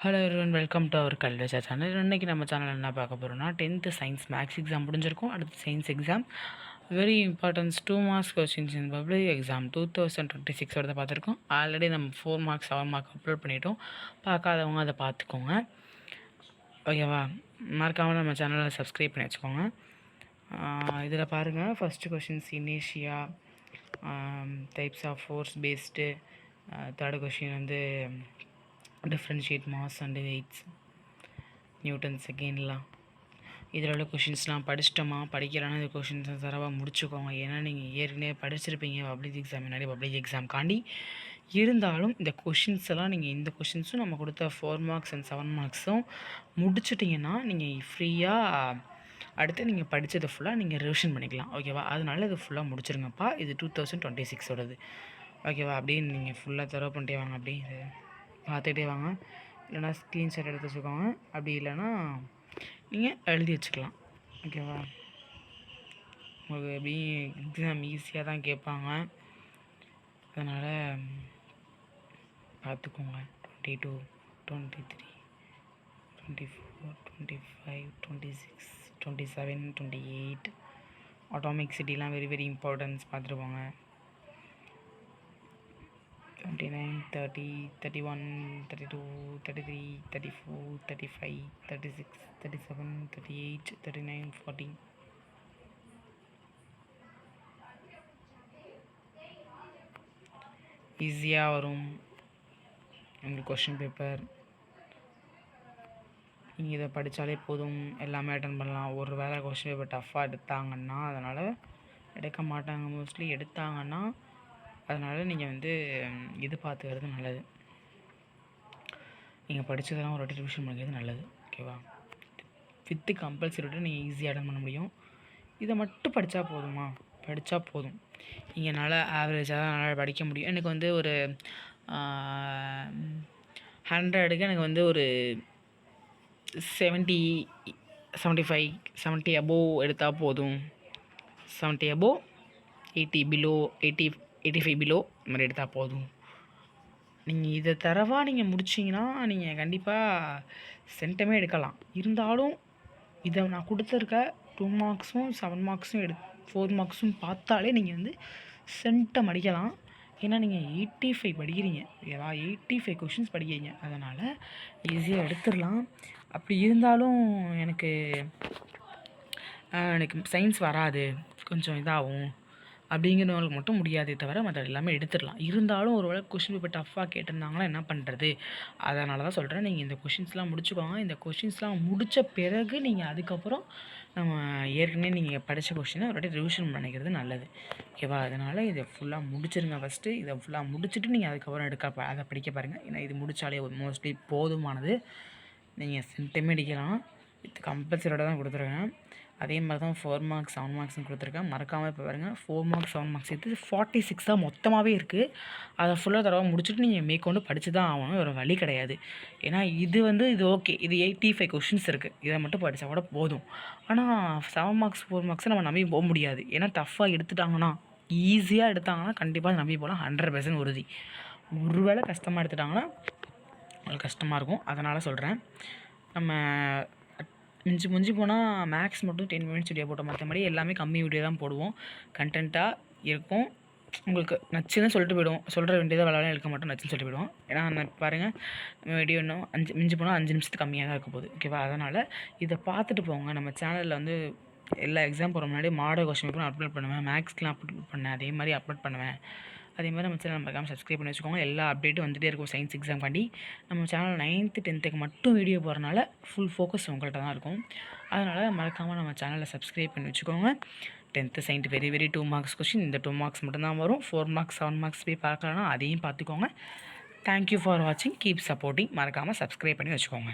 Hello everyone, welcome to our கல்விச்சா channel. இன்றைக்கி நம்ம சேனல் என்ன பார்க்க போகிறோம்னா, 10th சயின்ஸ் மேக்ஸ் எக்ஸாம் முடிஞ்சிருக்கும். அடுத்து science exam very importance 2 marks questions in public exam 2026 வரதை பார்த்துருக்கோம். ஆல்ரெடி நம்ம 4 மார்க்ஸ் 7 மார்க் அப்லோட் பண்ணிட்டோம். பார்க்காதவங்க அதை பார்த்துக்கோங்க, ஓகேவா? மறக்காமல் நம்ம சேனலை சப்ஸ்கிரைப் பண்ணி வச்சுக்கோங்க. இதில் பாருங்கள், ஃபஸ்ட்டு கொஷின்ஸ் இனேஷியா, types of force based. Third question வந்து differentiate mass and weights, Newton செகண்ட்லாம். இதில் உள்ள கொஷின்ஸ்லாம் படிச்சிட்டோமா, படிக்கலான்னா இந்த கொஷின்ஸை தரவாக முடிச்சுக்கோங்க. ஏன்னா நீங்கள் ஏற்கனவே படிச்சிருப்பீங்க பப்ளிக் எக்ஸாம், முன்னாடி பப்ளிக் எக்ஸாம்காண்டி. இருந்தாலும் இந்த கொஷின்ஸ் எல்லாம் நீங்கள் இந்த கொஷின்ஸும் நம்ம கொடுத்த 4 மார்க்ஸ் அண்ட் 7 மார்க்ஸும் முடிச்சிட்டிங்கன்னா நீங்கள் ஃப்ரீயாக அடுத்து நீங்கள் படித்ததை ஃபுல்லாக நீங்கள் ரிவிஷன் பண்ணிக்கலாம், ஓகேவா? அதனால இது ஃபுல்லாக முடிச்சிருங்கப்பா. இது 2026ஓடது, ஓகேவா? அப்படியே நீங்கள் ஃபுல்லாக தரவு பண்ணிட்டே வாங்க, அப்படி பார்த்துக்கிட்டே வாங்க. இல்லைனா ஸ்க்ரீன்ஷாட் எடுத்து வச்சுக்கோங்க, அப்படி இல்லைன்னா நீங்கள் எழுதி வச்சுக்கலாம், ஓகேவா? உங்களுக்கு எப்படி எக்ஸாம் ஈஸியாக தான் கேட்பாங்க, அதனால் பார்த்துக்கோங்க. 22, 23, 24, 25, 26, 27, 28 ஆட்டோமிக் சிட்டிலாம் வெரி இம்பார்ட்டன்ஸ் பார்த்துருப்பாங்க. 29, 30, 31, 32, 33, 34, 35, 36, 37, 38, 39, 40. ஈஸியாக வரும் உங்களுக்கு கொஷின் பேப்பர். நீங்கள் இதை படித்தாலே போதும், எல்லாமே அட்டன் பண்ணலாம். ஒரு வேளை கொஷின் பேப்பர் டஃப்பாக எடுத்தாங்கன்னா, அதனால் எடுக்க மாட்டாங்க மோஸ்ட்லி. எடுத்தாங்கன்னா அதனால் நீங்கள் வந்து இது பார்த்துக்கிறது நல்லது. நீங்கள் படித்ததெல்லாம் ஒரு வாட்டி ரிவிஷன் பண்ணிக்கிறது நல்லது, ஓகேவா? வித்து கம்பல்சரியோட நீங்கள் ஈஸியாக அட்டன் பண்ண முடியும். இதை மட்டும் படித்தா போதுமா? படித்தா போதும். என்னால் ஆவரேஜாக தான் என்னால் படிக்க முடியும். எனக்கு வந்து ஒரு 100க்கு எனக்கு வந்து ஒரு 70, 75, 70 அபோவ் எடுத்தால் போதும். 70 அபோவ், 80 பிலோ, 85 பிலோ இந்த மாதிரி எடுத்தால் போதும். நீங்கள் இதை தரவாக நீங்கள் முடிச்சிங்கன்னா நீங்கள் கண்டிப்பாக சென்டமே எடுக்கலாம். இருந்தாலும் இதை நான் கொடுத்துருக்க 2 மார்க்ஸும் 7 மார்க்ஸும் 4 மார்க்ஸும் பார்த்தாலே நீங்கள் வந்து சென்டம் அடிக்கலாம். ஏன்னா நீங்கள் 85 படிக்கிறீங்க, ஓகேவா? 85 கொஷின்ஸ் படிக்கிறீங்க, அதனால் ஈஸியாக எடுத்துடலாம். அப்படி இருந்தாலும் எனக்கு சயின்ஸ் வராது, கொஞ்சம் இதாகும் அப்படிங்கிறவங்களுக்கு மட்டும் முடியாதே தவிர மற்ற எல்லாமே எடுத்துடலாம். இருந்தாலும் ஒரு வேளை கொஷின் பேப்பர் டஃப்பாக கேட்டிருந்தாங்கன்னா என்ன பண்ணுறது? அதனால தான் சொல்கிறேன், நீங்கள் இந்த கொஷின்ஸ்லாம் முடிச்சுக்கோங்க. இந்த கொஷின்ஸ்லாம் முடித்த பிறகு நீங்கள் அதுக்கப்புறம் நம்ம ஏற்கனவே நீங்கள் படித்த கொஷினை ஒரு வாட்டி ரிவிஷன் பண்ணிக்கிறது நல்லது, ஓகேவா? அதனால் இதை ஃபுல்லாக முடிச்சிருங்க. ஃபஸ்ட்டு இதை ஃபுல்லாக முடிச்சுட்டு நீங்கள் அதுக்கப்புறம் அதை படிக்க பாருங்கள். ஏன்னா இது முடித்தாலே மோஸ்ட்லி போதுமானது. நீங்கள் சென்டமே அடிக்கலாம். வித் கம்பல்சரியோட தான் கொடுத்துருக்கேன். அதே மாதிரி தான் 4 மார்க்ஸ் 7 மார்க்ஸும் கொடுத்துருக்கேன். மறக்காமல் இப்போ பாருங்கள், 4 மார்க்ஸ் 7 மார்க்ஸ் எடுத்து 46 தான் மொத்தமாகவே இருக்குது. அதை ஃபுல்லாக தடவை முடிச்சுட்டு நீங்கள் மேற்கொண்டு படித்து தான் ஆகணும், வேறு வழி கிடையாது. ஏன்னா இது வந்து இது ஓகே, இது 85 கொஷின்ஸ் இருக்குது, இதை மட்டும் படித்தா கூட போதும். ஆனால் 7 மார்க்ஸ் 4 மார்க்ஸை நம்ம நம்பி போக முடியாது. ஏன்னா டஃப்பாக எடுத்துட்டாங்கன்னா, ஈஸியாக எடுத்தாங்கன்னா கண்டிப்பாக நம்பி போகலாம், 100% உறுதி. ஒரு வேளை கஷ்டமாக எடுத்துட்டாங்கன்னா உங்களுக்கு கஷ்டமாக இருக்கும். அதனால் சொல்கிறேன், நம்ம மிஞ்சி போனால் மேக்ஸ் மட்டும் 10 மினிட்ஸ் வீடியோ போட்டோம், மற்றபடி எல்லாமே கம்மி வீடியோ தான் போடுவோம். கண்டென்ட்டாக இருக்கும், உங்களுக்கு நச்சுன்னு சொல்லிட்டு போய்டுவோம். சொல்கிற வேண்டியதை விளாட எடுக்க மாட்டோம், நச்சுன்னு சொல்லிட்டு போய்டுவோம். ஏன்னா நான் பாருங்கள், வீடியோ இன்னும் மிஞ்சி போனால் 5 நிமிஷத்துக்கு கம்மியாக தான் இருக்க போகுது, ஓகேவா? அதனால் இதை பார்த்துட்டு போங்க. நம்ம சேனலில் வந்து எல்லா எக்ஸாம் போகிற முன்னாடி மாடல் கொஸ்டின் பேப்பர் அப்லோட் பண்ணுவேன், மேக்ஸ்க்கெலாம் அப்லோட் பண்ணேன், அதே மாதிரி அப்லோட் பண்ணுவேன். அதே மாதிரி நம்ம சேனல் மறக்காமல் சப்ஸ்கிரைப் பண்ணி வச்சுக்கோங்க. எல்லா அப்டேட்டும் வந்துகிட்டே இருக்கும் சயின்ஸ் எக்ஸாம்காண்டி. நம்ம சேனல் 9th 10th மட்டும் வீடியோ போகிறனால ஃபுல் ஃபோக்கஸ் உங்கள்கிட்ட தான் இருக்கும். அதனால் மறக்காமல் நம்ம சேனலை சப்ஸ்கிரைப் பண்ணி வச்சுக்கோங்க. 10th science very 2 marks question, இந்த 2 மார்க்ஸ் மட்டும்தான் வரும். 4 மார்க்ஸ் 7 மார்க்ஸ் போய் பார்க்கலன்னா அதையும் பார்த்துக்கோங்க. தேங்க்யூ ஃபார் வாட்சிங், கீப் சப்போர்ட்டிங். மறக்காமல் சப்ஸ்கிரைப் பண்ணி வச்சுக்கோங்க.